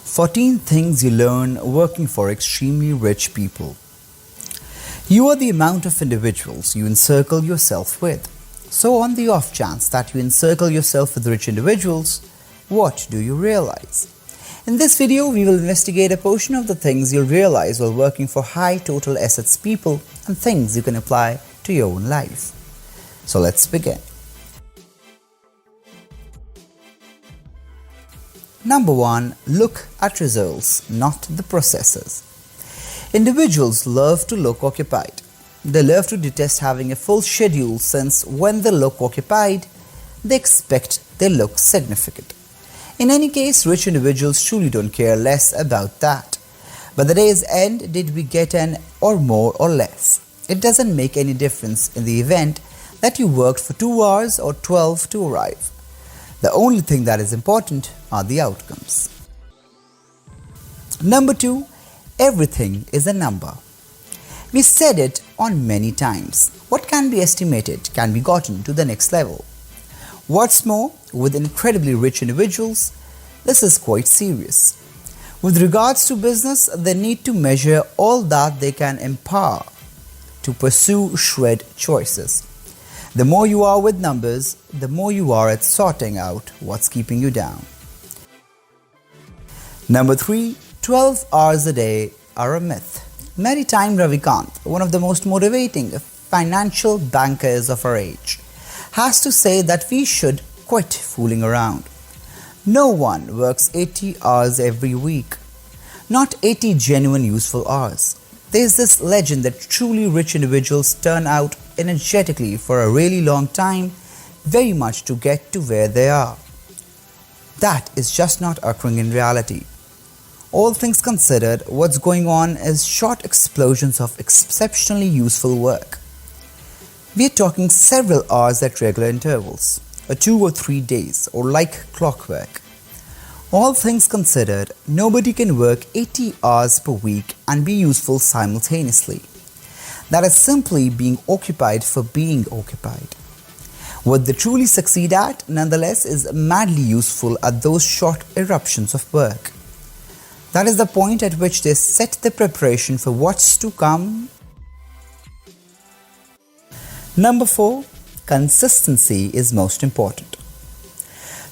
14 things you learn working for extremely rich people. You are the amount of individuals you encircle yourself with. So on the off chance that you encircle yourself with rich individuals, what do you realize? In this video, we will investigate a portion of the things you'll realize while working for high total assets people and things you can apply to your own life. So let's begin. Number 1. Look at results, not the processes. Individuals love to look occupied. They love to detest having a full schedule since when they look occupied, they expect they look significant. In any case, rich individuals truly don't care less about that. By the day's end, did we get an or more or less? It doesn't make any difference in the event that you worked for 2 hours or 12 to arrive. The only thing that is important are the outcomes. Number 2. Everything is a number. We said it on many times. What can be estimated can be gotten to the next level. What's more, with incredibly rich individuals, this is quite serious. With regards to business, they need to measure all that they can empower to pursue shred choices. The more you are with numbers, the more you are at sorting out what's keeping you down. Number 3. 12 hours a day are a myth. Maritime Ravikant, one of the most motivating financial bankers of our age, has to say that we should quit fooling around. No one works 80 hours every week, not 80 genuine useful hours. There's this legend that truly rich individuals turn out energetically for a really long time, very much to get to where they are. That is just not occurring in reality. All things considered, what's going on is short explosions of exceptionally useful work. We are talking several hours at regular intervals, or 2 or 3 days, or like clockwork. All things considered, nobody can work 80 hours per week and be useful simultaneously. That is simply being occupied for being occupied. What they truly succeed at, nonetheless, is madly useful at those short eruptions of work. That is the point at which they set the preparation for what's to come. Number 4. Consistency is most important.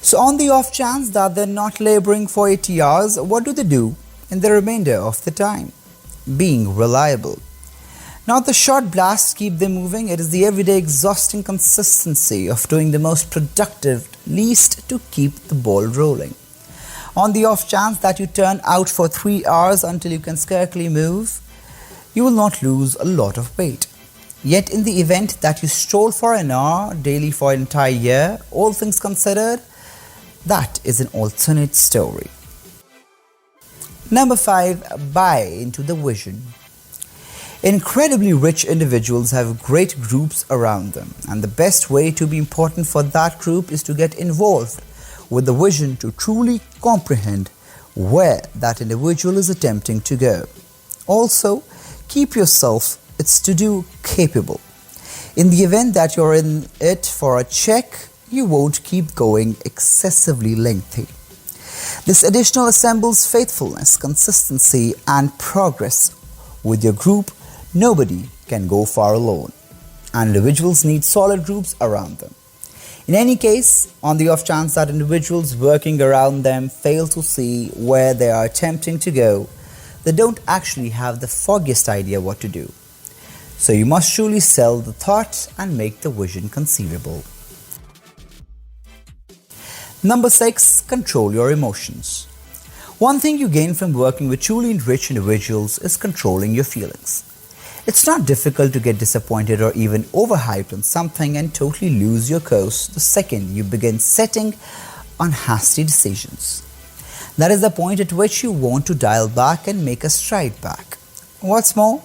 So on the off chance that they're not laboring for 80 hours, what do they do in the remainder of the time? Being reliable. Not the short blasts keep them moving, it is the everyday exhausting consistency of doing the most productive least to keep the ball rolling. On the off chance that you turn out for 3 hours until you can scarcely move, you will not lose a lot of weight. Yet in the event that you stroll for an hour daily for an entire year, all things considered, that is an alternate story. Number 5. Buy into the vision. Incredibly rich individuals have great groups around them, and the best way to be important for that group is to get involved with the vision to truly comprehend where that individual is attempting to go. Also, keep yourself it's to do capable. In the event that you're in it for a check, you won't keep going excessively lengthy. This additional assembles faithfulness, consistency, and progress. With your group, nobody can go far alone, and individuals need solid groups around them. In any case, on the off chance that individuals working around them fail to see where they are attempting to go, they don't actually have the foggiest idea what to do. So you must truly sell the thought and make the vision conceivable. Number 6. Control your emotions. One thing you gain from working with truly rich individuals is controlling your feelings. It's not difficult to get disappointed or even overhyped on something and totally lose your course the second you begin setting on hasty decisions. That is the point at which you want to dial back and make a stride back. What's more,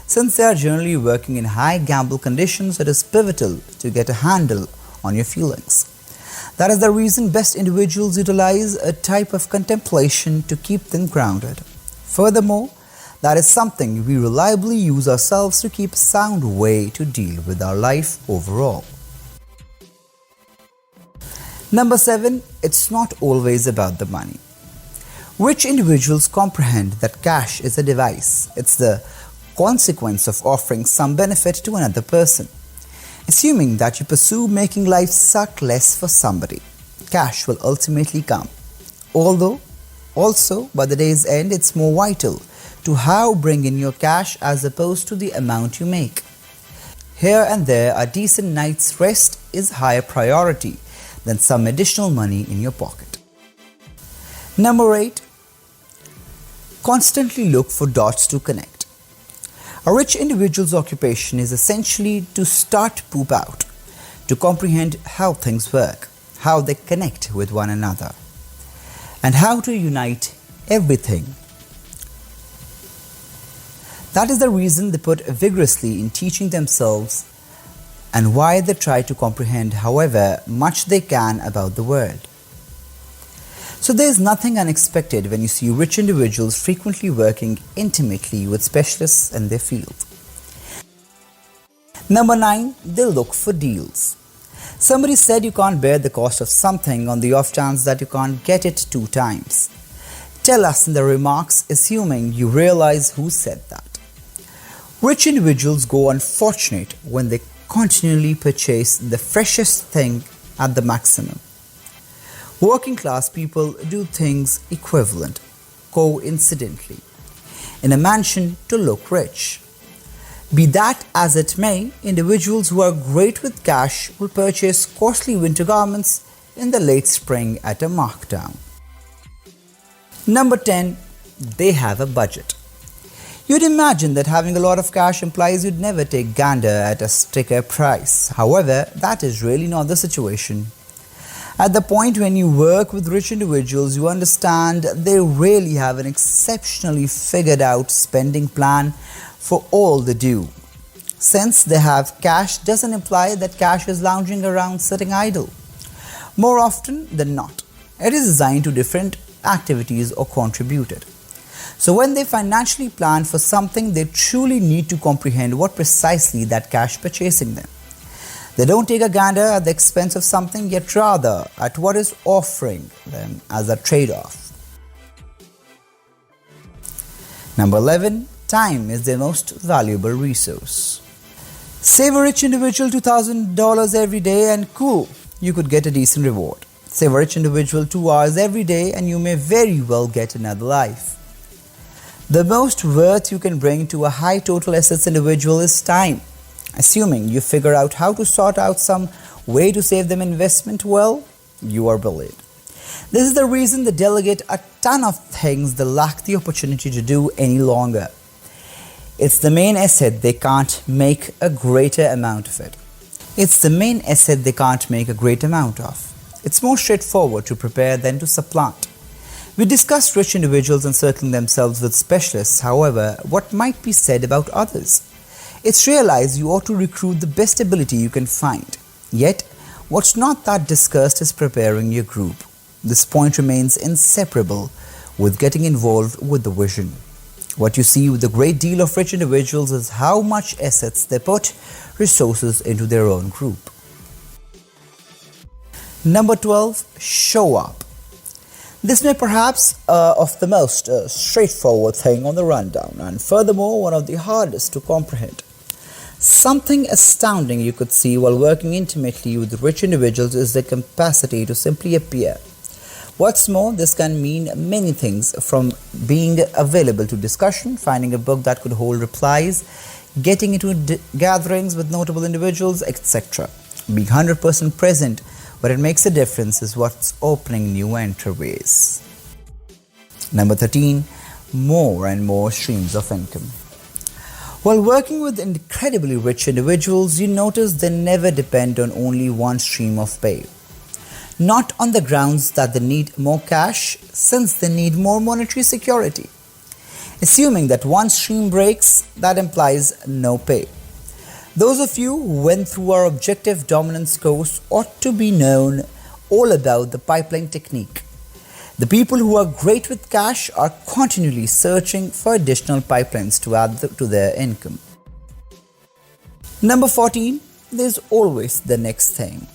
since they are generally working in high gamble conditions, it is pivotal to get a handle on your feelings. That is the reason best individuals utilize a type of contemplation to keep them grounded. Furthermore, that is something we reliably use ourselves to keep a sound way to deal with our life overall. Number 7, it's not always about the money. Rich individuals comprehend that cash is a device. It's the consequence of offering some benefit to another person. Assuming that you pursue making life suck less for somebody, cash will ultimately come. Although, also, by the day's end, it's more vital to how bring in your cash as opposed to the amount you make. Here and there, a decent night's rest is higher priority than some additional money in your pocket. Number 8. Constantly look for dots to connect. A rich individual's occupation is essentially to start poop out, to comprehend how things work, how they connect with one another, and how to unite everything. That is the reason they put vigorously in teaching themselves and why they try to comprehend however much they can about the world. So there is nothing unexpected when you see rich individuals frequently working intimately with specialists in their field. Number 9, they look for deals. Somebody said you can't bear the cost of something on the off chance that you can't get it 2 times. Tell us in the remarks, assuming you realize who said that. Rich individuals go unfortunate when they continually purchase the freshest thing at the maximum. Working class people do things equivalent, coincidentally, in a mansion to look rich. Be that as it may, individuals who are great with cash will purchase costly winter garments in the late spring at a markdown. Number 10, they have a budget. You'd imagine that having a lot of cash implies you'd never take gander at a sticker price. However, that is really not the situation. At the point when you work with rich individuals, you understand they really have an exceptionally figured out spending plan for all they do. Since they have cash doesn't imply that cash is lounging around sitting idle. More often than not, it is designed to different activities or contributed. So when they financially plan for something, they truly need to comprehend what precisely that cash purchasing them. They don't take a gander at the expense of something, yet rather at what is offering them as a trade-off. Number 11, time is their most valuable resource. Save a rich individual $2,000 every day and cool, you could get a decent reward. Save a rich individual 2 hours every day and you may very well get another life. The most worth you can bring to a high total assets individual is time. Assuming you figure out how to sort out some way to save them investment, well, you are brilliant. This is the reason they delegate a ton of things they lack the opportunity to do any longer. It's the main asset they can't make a greater amount of it. It's more straightforward to prepare than to supplant. We discussed rich individuals encircling themselves with specialists. However, what might be said about others? It's realized you ought to recruit the best ability you can find. Yet, what's not that discussed is preparing your group. This point remains inseparable with getting involved with the vision. What you see with a great deal of rich individuals is how much assets they put resources into their own group. Number 12, show up. This may perhaps of the most straightforward thing on the rundown, and furthermore one of the hardest to comprehend. Something astounding you could see while working intimately with rich individuals is their capacity to simply appear. What's more, this can mean many things, from being available to discussion, finding a book that could hold replies, getting into gatherings with notable individuals, etc. Being 100% present where it makes a difference is what's opening new entryways. Number 13, more and more streams of income. While working with incredibly rich individuals, you notice they never depend on only one stream of pay. Not on the grounds that they need more cash, since they need more monetary security. Assuming that one stream breaks, that implies no pay. Those of you who went through our objective dominance course ought to be known all about the pipeline technique. The people who are great with cash are continually searching for additional pipelines to add to their income. Number 14, there's always the next thing.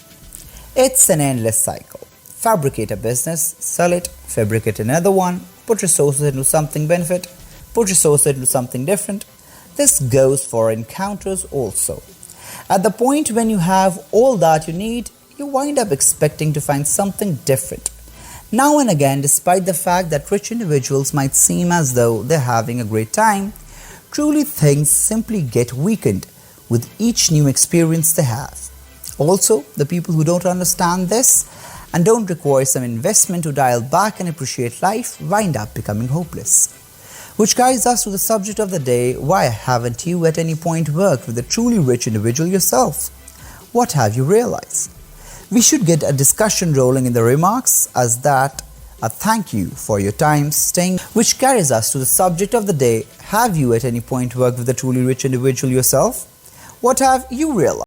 It's an endless cycle. Fabricate a business, sell it, fabricate another one, put resources into something benefit, put resources into something different. This goes for encounters also. At the point when you have all that you need, you wind up expecting to find something different. Now and again, despite the fact that rich individuals might seem as though they're having a great time, truly things simply get weakened with each new experience they have. Also, the people who don't understand this and don't require some investment to dial back and appreciate life wind up becoming hopeless. Which guides us to the subject of the day: why haven't you at any point worked with a truly rich individual yourself? What have you realized? We should get a discussion rolling in the remarks as that a thank you for your time staying, which carries us to the subject of the day: have you at any point worked with a truly rich individual yourself? What have you realized?